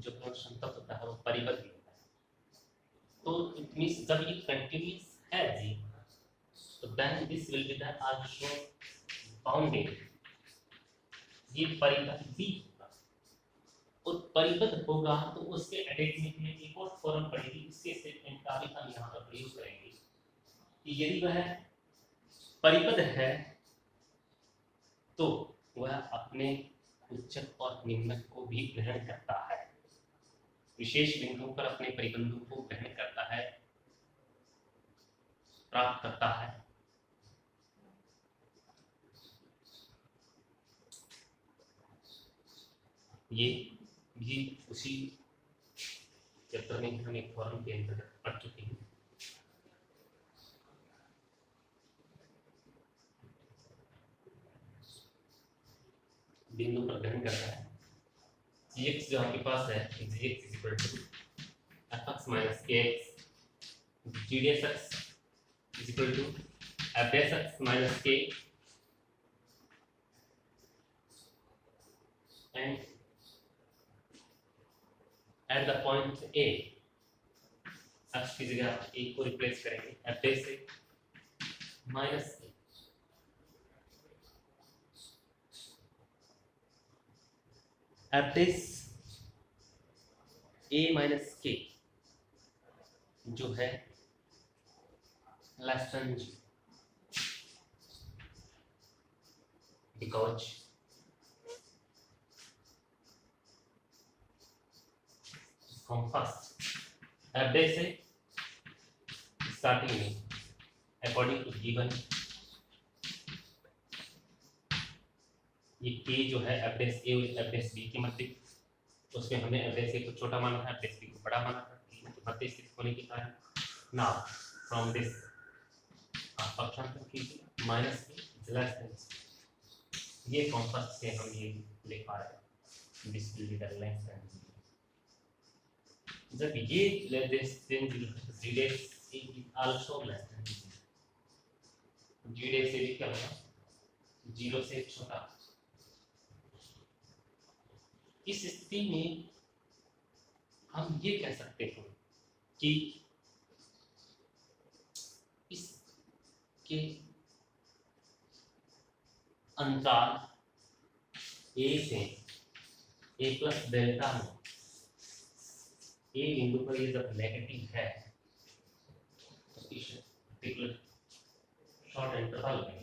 जो फंक्शन तब होता है वो परिबद्ध होता है। तो इट मींस जब ये कंटिन्यूअस है जी, तो then this will be the also bounded, ये परिबद्ध भी होगा। और परिबद्ध होगा तो उसके अटैचमेंट में एक और फॉर्म पड़ेगी, इसके स्टेटमेंट का भी हम यहाँ पर प्रयोग करेंगे कि यदि वह परिबद्ध है तो वह अपने उच्चक और निम्नक को भी ग्रहण करता है, विशेष बिंदुओं पर अपने परिबंधों को ग्रहण करता है, प्राप्त करता है। ये भी उसी चैप्टर में हम एक फॉर्म के अंतर्गत पढ़ चुके हैं। बिंदु पर ग्रहण करता है। gx जो आपके पास है, gx is equal to fx minus kx, g dash x is equal to f dash x minus k, and at the point a, x की जगह आप a को रिप्लेस करेंगे f dash से minus k, f dash a minus k जो है less than g, because from first f dash से starting में अकॉर्डिंग टू गिवन ये k जो है f dash a और f dash b के मध्य, उसमें हमें f dash a को छोटा माना था, f dash b को बड़ा माना था, मध्य स्थित होने के कारण नाउ फ्रॉम दिस आप पक्षांतर कीजिए माइनस के लेस देन, ये कॉम्पास से हम ये लिख पा रहे हैं this will be the less than, जब ये less than 0 g dash a is also less than 0, g dash a क्या होगा 0 से छोटा। इस स्थिति में हम ये कह सकते हैं कि इसके अंतराल a से a प्लस डेल्टा में a बिंदु पर ये जब नेगेटिव है तो इस पर्टिकुलर शॉर्ट इंटरवल में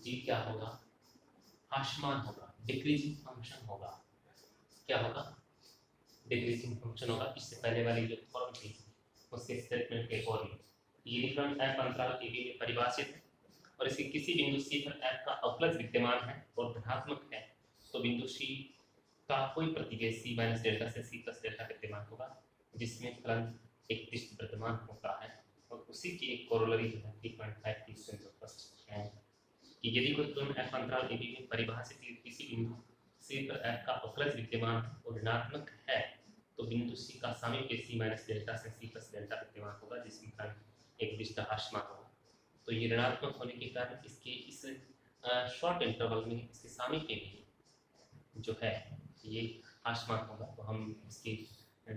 g क्या होगा, ह्रासमान होगा, डिक्रीजिंग फंक्शन होगा। क्या होगा, डिक्रीजिंग फंक्शन होगा। इससे पहले वाली जो फॉर्म थी उसके स्टेटमेंट के अकॉर्डिंग ये डिफरेंट f अंतराल a b में परिभाषित है और इसके किसी बिंदु c पर f का अवकलज विद्यमान है और धनात्मक है, तो बिंदु c का कोई प्रतिवेश c माइनस डेल्टा से c प्लस डेल्टा विद्यमान होगा, जिसमें फलन एक पृष्ठ विद्यमान होता है। और उसी की एक कोरोलरी जो है 3.5 की फर्स्ट है कि यदि कोई फलन f अंतराल a b में परिभाषित किसी बिंदु c पर f का अवकलज विद्यमान और ऋणात्मक है, तो बिंदु c का सामीप्य c माइनस डेल्टा से c प्लस डेल्टा विद्यमान होगा, जिसमें फलन एक पृष्ठ ह्रासमान होगा। तो ये ऋणात्मक होने के कारण इसके इस शॉर्ट इंटरवल में इसके सामीप्य में जो है ये ह्रासमान होगा। तो हम इसके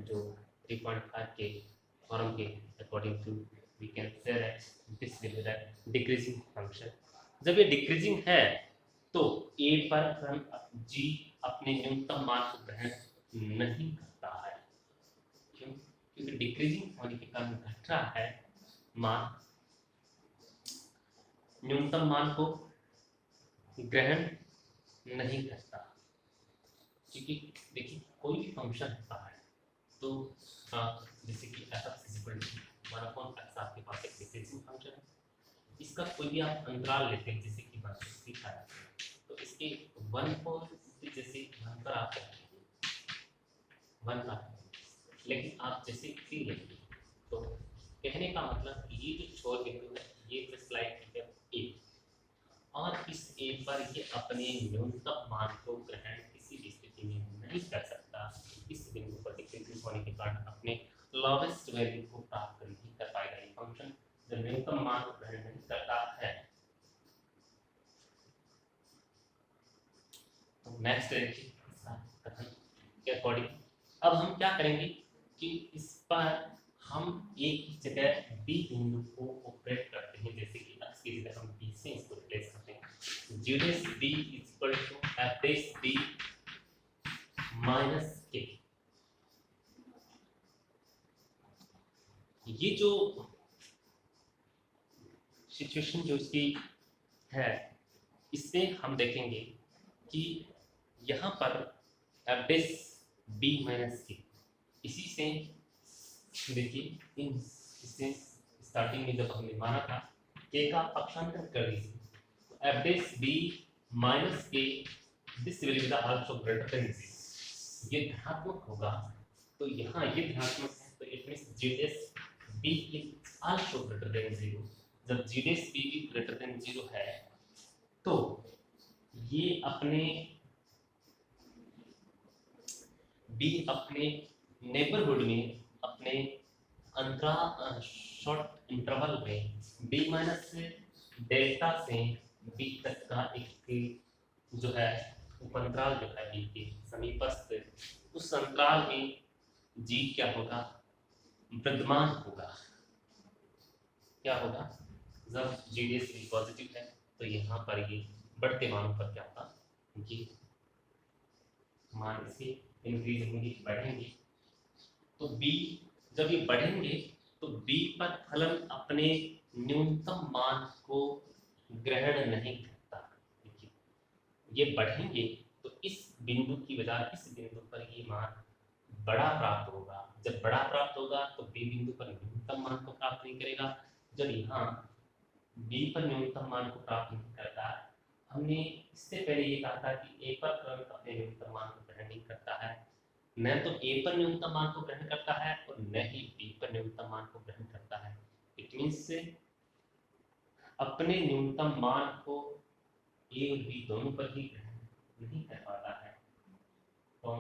जो 3.5 के फॉर्म के according to we can say that this will be the decreasing function. जब ये डिक्रीजिंग है तो a पर g अपने न्यूनतम मान को ग्रहण नहीं करता है। क्यों? क्योंकि डिक्रीजिंग होने के कारण घट रहा है मान, न्यूनतम मान को ग्रहण नहीं करता। क्योंकि देखिए कोई भी फंक्शन होता है तो जैसे कि f(1) आपके पास एक डिक्रीजिंग फंक्शन है, इसका कोई भी आप अंतराल लेते हैं जैसे कि 1 से 3 है, तो इसके 1 को जैसे 1 पर आप 1 का, लेकिन आप जैसे 3 लेंगे तो कहने का मतलब ये जो छोर बिंदु है ये जो स्लाइड है a, और इस a पर ये अपने न्यूनतम मान को ग्रहण किसी भी स्थिति में नहीं कर सकता। इस बिंदु पर डिक्रीजिंग होने के कारण अपने लोवेस्ट वैल्यू को प्राप्त नहीं कर पाएगा ये फंक्शन, जब न्यूनतम मान को ग्रहण नहीं करता है। तो नेक्स्ट देखिए इसका कथन के अकॉर्डिंग अब हम क्या करेंगे कि इस पर हम एक ही जगह बी बिंदु को ऑपरेट करते हैं, जैसे कि x की जगह हम b से इसको रिप्लेस करते हैं। g dash b equal to f dash b minus k। ये जो सिचुएशन जो इसकी है, इससे हम देखेंगे कि यहाँ पर f dash b minus k, इसी से देखिए इससे स्टार्टिंग में जब हमने माना था k का पक्षांतर कर दीजिए, तो f dash b minus k this will be the also greater than this, ये धनात्मक होगा तो यहाँ ये धनात्मक है, तो it means g dash b is also greater than 0। जब g डैश b भी ग्रेटर देन 0 है तो ये अपने b अपने नेबरहुड में, अपने अंतराल शॉर्ट इंटरवल में b माइनस डेल्टा से b तक का एक जो है उपअंतराल जो है b के समीपस्थ, उस अंतराल में g क्या होगा, विद्यमान होगा। क्या होगा, जब g डैश b पॉजिटिव है तो यहाँ पर ये बढ़ते मानों पर क्या होगा, ये मान से इंक्रीज होंगे, बढ़ेंगे, तो b जब ये बढ़ेंगे तो b पर फलन अपने न्यूनतम मान को ग्रहण नहीं करता। देखिए ये बढ़ेंगे तो इस बिंदु की बजाय इस बिंदु पर ये मान बड़ा प्राप्त होगा। जब बड़ा प्राप्त होगा तो b बिंदु पर न्यूनतम मान को प्राप्त नहीं करेगा। जब यहाँ b पर न्यूनतम मान को प्राप्त नहीं करता, हमने इससे पहले ये कहा था कि a पर तुरंत अपने न्यूनतम मान को ग्रहण नहीं करता है, न तो a पर न्यूनतम मान को ग्रहण करता है और न ही b पर न्यूनतम मान को ग्रहण करता है। इट मींस अपने न्यूनतम मान को a और b दोनों पर ही ग्रहण नहीं कर पाता है। तो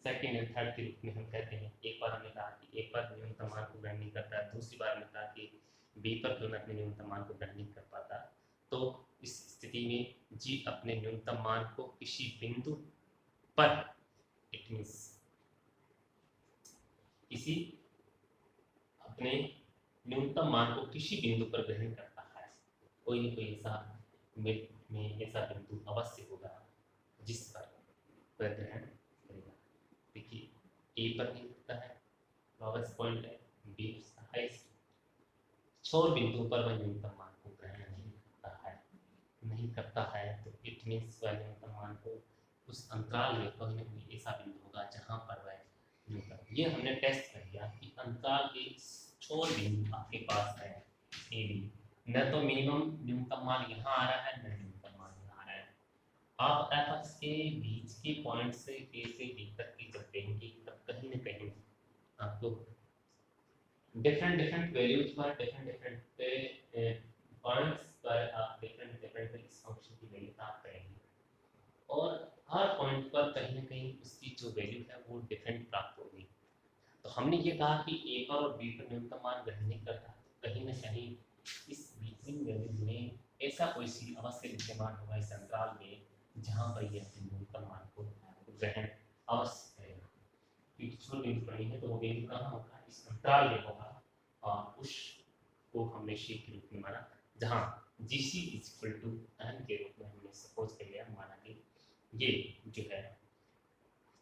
सेकंड एंड थर्ड के रूप में हम कहते हैं, एक बार हमने कहा कि a पर न्यूनतम मान को ग्रहण नहीं करता है, दूसरी बार हमने कहा कि b पर तुरंत अपने न्यूनतम मान को ग्रहण नहीं कर पाता। तो इस स्थिति में g अपने न्यूनतम मान को किसी बिंदु पर, इट मींस किसी अपने न्यूनतम मान को किसी बिंदु पर ग्रहण करता है। कोई न कोई ऐसा में ऐसा बिंदु अवश्य होगा जिस पर वह ग्रहण करेगा। देखिए a पर नहीं करता है, लोवेस्ट पॉइंट है, b हाईएस्ट, छोर बिंदु पर वह न्यूनतम मान को ग्रहण नहीं करता है, तो इट मींस वह न्यूनतम मान को उस अंतराल में कहीं न कहीं ऐसा बिंदु होगा जहां पर वह न्यूनतम, ये हमने टेस्ट कर लिया कि अंतराल के छोर बिंदु आपके पास है ए बी, न तो मिनिमम न्यूनतम मान यहाँ आ रहा है न न्यूनतम मान यहाँ आ रहा है। आप एफ के बीच के पॉइंट से ए से बी तक की जब देंगे तब कहीं न कहीं आपको डिफरेंट वैल्यूज पर डिफरेंट पॉइंट्स पर आप डिफरेंट इस फंक्शन की वैल्यू प्राप्त करेंगे, और हर पॉइंट पर कहीं न कहीं उसकी जो वैल्यू है वो डिफरेंट प्राप्त होगी। तो हमने ये कहा कि ए पर और बी पर न्यूनतम मान ग्रहण नहीं करता, कहीं न कहीं इस बीजिंग वैल्यूज में ऐसा कोई सी अवश्य विद्यमान होगा इस अंतराल में जहाँ पर यह न्यूनतम मान को ग्रहण अवश्य करेगा। पिछले बिंदु पढ़ी है तो वो बिंदु कहाँ होगा, इस अंतराल में होगा, और उस को हमने शेप के रूप में माना जहाँ GC इक्वल टू n के रूप में हमने सपोज कर लिया, माना कि ये जो है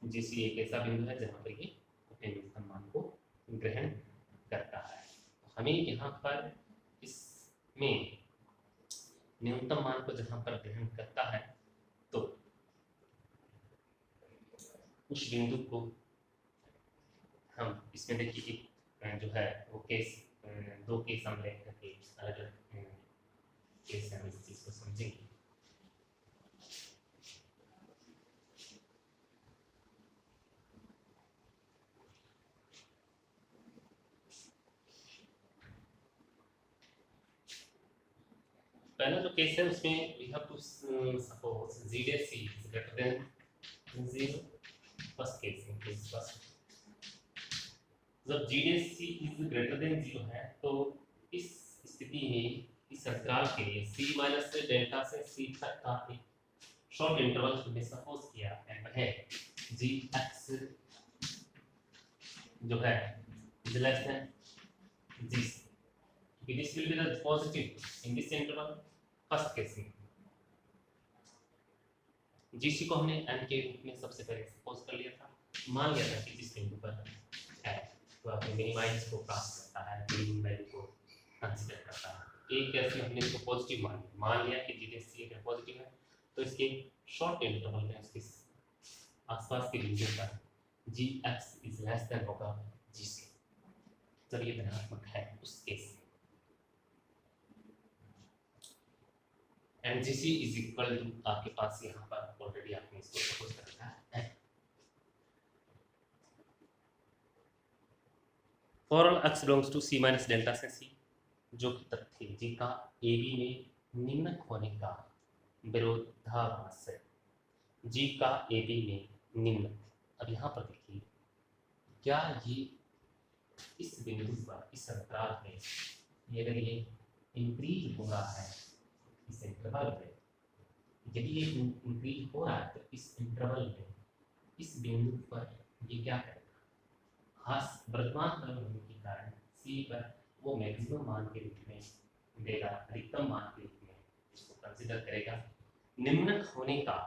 GC एक ऐसा बिंदु है जहाँ पर ये अपने न्यूनतम मान को ग्रहण करता है। हमें यहाँ पर इसमें न्यूनतम मान को जहाँ पर ग्रहण करता है तो उस बिंदु को हम इसमें देखिए एक जो है वो केस, दो केस हम लेकर के अलग अलग केस हम इस चीज को समझेंगे। पहला जो केस है उसमें we have to suppose g dash c is greater than 0, first case है, केस फर्स्ट। जब g dash c is greater than 0 है तो इस स्थिति में इस अंतराल के लिए c माइनस से डेल्टा से c तक का एक शॉर्ट इंटरवल हमने सपोज किया है जी एक्स जो है is less than G C, this will be the positive in this interval first case में। जीसी को हमने एन के रूप में सबसे पहले सपोज कर लिया था, मान लिया था कि जिस बिंदु पर है तो अपने मिनिमाइज को प्राप्त करता है, मिनिमम वैल्यू को कंसीडर करता है। एक केस में हमने इसको पॉजिटिव मान लिया कि जीडीएससी अगर पॉजिटिव है तो इसके शॉर्ट इंटरवल में इसके आसपास के बिंदु पर जी एक्स इज लेस देन होगा जी सी, जब ये धनात्मक है उस केस में। And G C is equal to आपके पास यहाँ पर ऑलरेडी आपने इसको सपोज कर रखा है। For all X belongs to C minus delta से सी, जो कि तथ्य जी का ए बी में निम्नक होने का विरोधाभास है। जी का ए बी में निम्नक, अब यहाँ पर देखिए क्या ये इस बिंदु पर इस अंतराल में ये अगर ये इंक्रीज हो रहा है इस इंटरवल में, यदि ये इंक्रीज हो रहा है तो इस इंटरवल में इस बिंदु पर ये क्या करेगा, खास वर्तमान त्वरण होने के कारण सी पर वो मैक्सिमम मान के रूप में देगा, अधिकतम मान के रूप में इसको कंसीडर करेगा। निम्नक होने का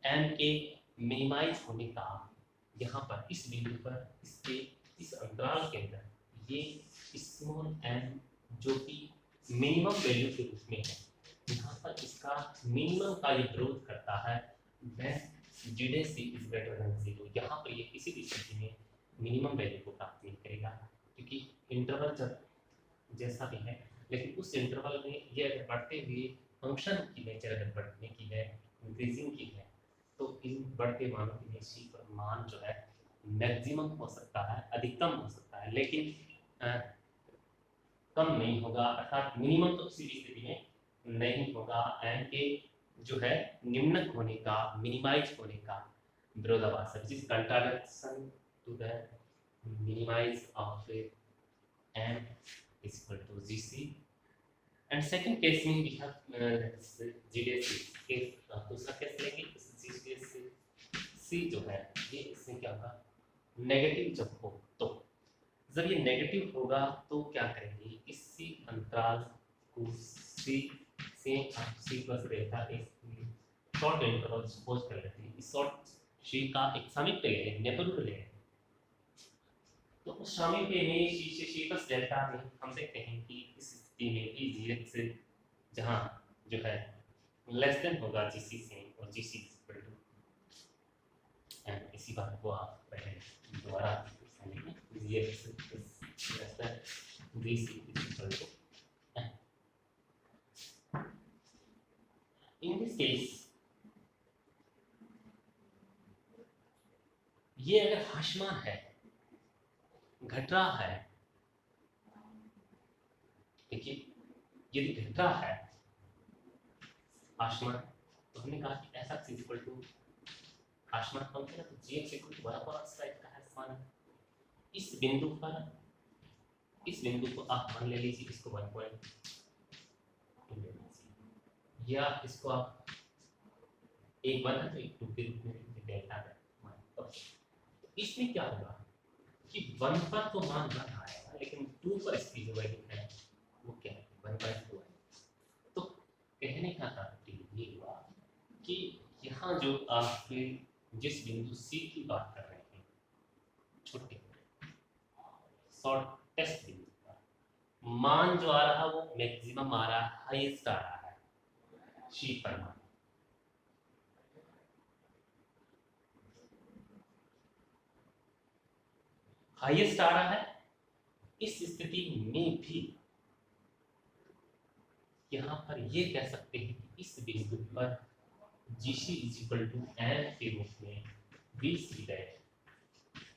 एन के मिनिमाइज होने का यहाँ पर इस बिंदु पर इसके इस अंतराल के अंदर ये स्मॉल एन जो कि मिनिमम वैल्यू के रूप में है, यहाँ पर इसका मिनिमम का ये विरोध करता है। व्हेन जीडीएससी इज ग्रेटर देन 0, यहाँ पर ये किसी भी स्थिति में मिनिमम वैल्यू को प्राप्त नहीं करेगा, क्योंकि इंटरवल जब जैसा भी है, लेकिन उस इंटरवल में ये अगर बढ़ते हुए फंक्शन की नेचर अगर बढ़ने की है, इंक्रीजिंग की है, तो इन बढ़ते मानों की सी पर मान जो है मैक्सिमम हो सकता है, अधिकतम हो सकता है, लेकिन कम नहीं होगा, अर्थात मिनिमम तो किसी भी स्थिति में नहीं होगा। एन के जो है निम्नक होने का, मिनिमाइज होने का विरोधाभास है, जिस contradiction to the minimize of m is equal to gc, and second case में we have gds case, दूसरा केस लेंगे gds c जो है ये इसमें क्या होगा, नेगेटिव जब हो तो, जब ये नेगेटिव होगा तो क्या करेंगे, इसी अंतराल को c से c प्लस डेल्टा एक शॉर्ट इंटरवल सपोज कर लेते हैं, इस शॉर्ट c का एक समीप ले लें, नेबरहुड ले लें, तो उस शामिल के में शी प्लस डेल्टा में हम देखते हैं कि इस स्थिति में भी जीएक्स जहां जो है लेस देन होगा जीसी से, और जीसी इक्वल टू एंड इसी बात को आप पहले दोबारा समझेंगे, GX less than GC equal to N. In this case ये अगर हाशमान है, घट रहा है, देखिए यदि घट रहा है आसमान, तो हमने कहा कि ऐसा इक्वल टू आसमान कम है तो GX equal to 1/x type का है आसमान। इस बिंदु पर, इस बिंदु को आप मान ले लीजिए, इसको 1.2 ले लीजिए, या इसको आप एक 1 है तो एक 2 के रूप में डेल्टा है। इसमें क्या होगा कि 1 पर तो मान बढ़ आएगा, लेकिन 2 पर इसकी जो वैल्यू है वो क्या है, 1/2 है। तो कहने का तात्पर्य ये हुआ कि यहाँ जो आप जिस बिंदु C की बात कर रहे हैं, छोटे शॉर्टेस्ट बिंदु पर मान जो आ रहा है वो मैक्सिमम आ रहा है, हाईएस्ट आ रहा है C पर मान। हाईएस्ट आ रहा है, इस स्थिति में भी यहाँ पर ये कह सकते हैं कि इस बिंदु पर GC is equal to n के रूप में we see that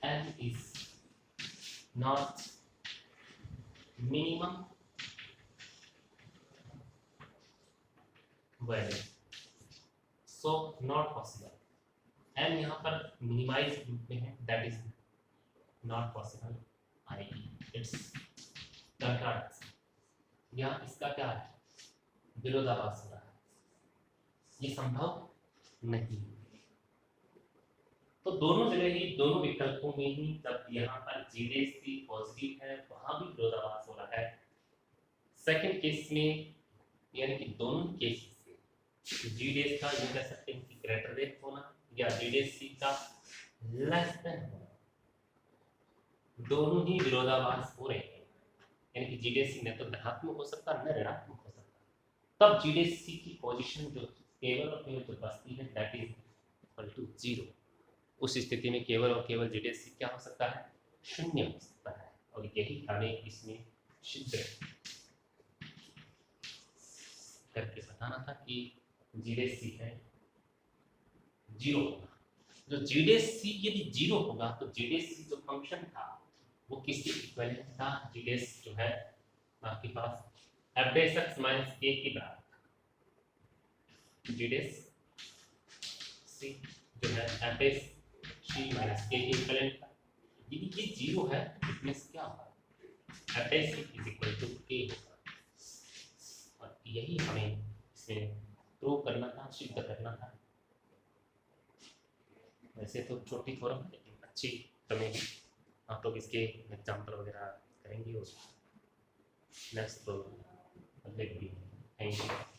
n is not minimum value, so not possible। n यहाँ पर मिनिमाइज रूप में है, that is not possible, i.e. it's contradiction, या इसका क्या है, विरोधाभास हो रहा है, ये संभव नहीं। तो दोनों जगह ही, दोनों विकल्पों में ही, जब यहाँ पर GDC पॉजिटिव है वहां भी विरोधाभास हो रहा है। सेकंड केस में यानी कि दोनों केसेस में GDS का ये कह सकते हैं कि ग्रेटर देन होना या GDC का लेस देन होना, दोनों ही विरोधाभास हो रहे हैं। यानी कि GDC न तो धनात्मक हो सकता न ऋणात्मक हो सकता। तब GDC की पोजीशन जो केवल और केवल जो बचती है दैट इज इक्वल टू 0। उस स्थिति में केवल और केवल GDC क्या हो सकता है, शून्य हो सकता है। और यही हमें इसमें सिद्ध करके बताना था कि GDC है 0 होगा। जो GDC यदि 0 होगा तो GDC जो फंक्शन था वो किसके इक्विवेलेंट था, GDS जो है आपके पास f(x - a) के बराबर था। GDS जो है f(x - a) के इक्विवेलेंट था। यदि ये 0 है इसमें क्या होगा, f(x = a) होगा। और यही हमें इसमें प्रूव करना था, सिद्ध करना था। वैसे तो छोटी फॉर्म है लेकिन अच्छी हमें, आप लोग इसके एग्जाम्पल वगैरह करेंगे उस नेक्स्ट प्रोग्राम। Thank you.